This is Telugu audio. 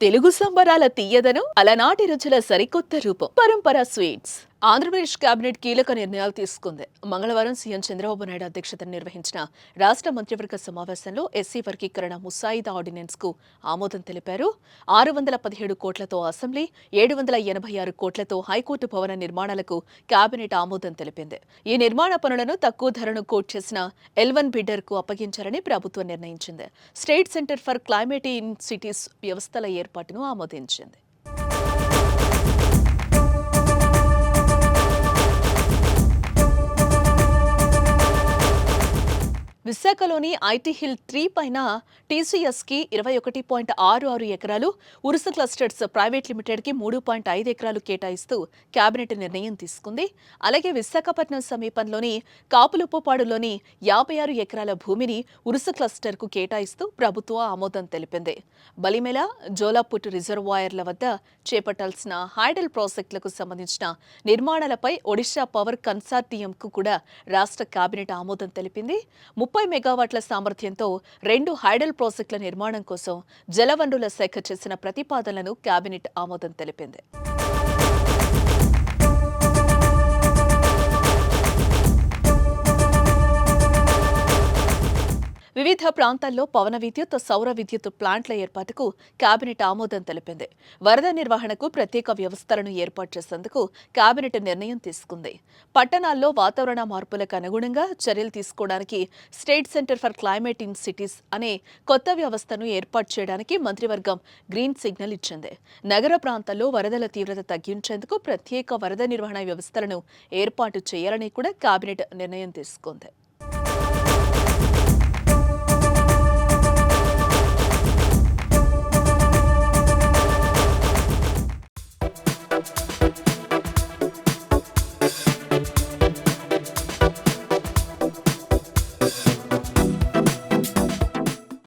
తెలుగు సంబరాల తీయదనం అలనాటి రుచుల సరికొత్త రూపం పరంపర స్వీట్స్. ఆంధ్రప్రదేశ్ కేబినెట్ కీలక నిర్ణయాలు తీసుకుంది. మంగళవారం సీఎం చంద్రబాబు నాయుడు అధ్యక్షతన నిర్వహించిన రాష్ట్ర మంత్రివర్గ సమావేశంలో ఎస్సీ వర్గీకరణ ముసాయిదా ఆర్డినెన్స్ కు ఆమోదం తెలిపారు. 617 కోట్లతో అసెంబ్లీ, 786 కోట్లతో హైకోర్టు భవన నిర్మాణాలకు కేబినెట్ ఆమోదం తెలిపింది. ఈ నిర్మాణ పనులను తక్కువ ధరను కోట్ చేసిన L1 బిడ్డర్ కు అప్పగించాలని ప్రభుత్వం నిర్ణయించింది. State centre for climate in cities వ్యవస్థల ఏర్పాటును ఆమోదించింది. విశాఖలోని ఐటీ హిల్ 3 పైన టీసీఎస్కి 21.66 ఎకరాలు, ఉరుస క్లస్టర్స్ ప్రైవేట్ లిమిటెడ్కి 3.5 ఎకరాలు కేటాయిస్తూ కేబినెట్ నిర్ణయం తీసుకుంది. అలాగే విశాఖపట్నం సమీపంలోని కాపులుప్పపాడులోని 56 ఎకరాల భూమిని ఉరుస క్లస్టర్కు కేటాయిస్తూ ప్రభుత్వం ఆమోదం తెలిపింది. బలిమెల, జోలాపుట్ రిజర్వాయర్ల వద్ద చేపట్టాల్సిన హైడల్ ప్రాజెక్టులకు సంబంధించిన నిర్మాణాలపై ఒడిశా పవర్ కన్సార్టియంకు కూడా రాష్ట్ర కేబినెట్ ఆమోదం తెలిపింది. 30 మెగావాట్ల సామర్థ్యంతో 2 హైడల్ ప్రాజెక్టుల నిర్మాణం కోసం జలవనరుల శాఖ చేసిన ప్రతిపాదనలను కేబినెట్ ఆమోదం తెలిపింది. వివిధ ప్రాంతాల్లో పవన విద్యుత్, సౌర విద్యుత్ ప్లాంట్ల ఏర్పాటుకు కేబినెట్ ఆమోదం తెలిపింది. వరద నిర్వహణకు ప్రత్యేక వ్యవస్థలను ఏర్పాటు చేసేందుకు కేబినెట్ నిర్ణయం తీసుకుంది. పట్టణాల్లో వాతావరణ మార్పులకు అనుగుణంగా చర్యలు తీసుకోవడానికి state centre for climate in cities అనే కొత్త వ్యవస్థను ఏర్పాటు చేయడానికి మంత్రివర్గం గ్రీన్ సిగ్నల్ ఇచ్చింది. నగర ప్రాంతాల్లో వరదల తీవ్రత తగ్గించేందుకు ప్రత్యేక వరద నిర్వహణ వ్యవస్థలను ఏర్పాటు చేయాలని కూడా కేబినెట్ నిర్ణయం తీసుకుంది.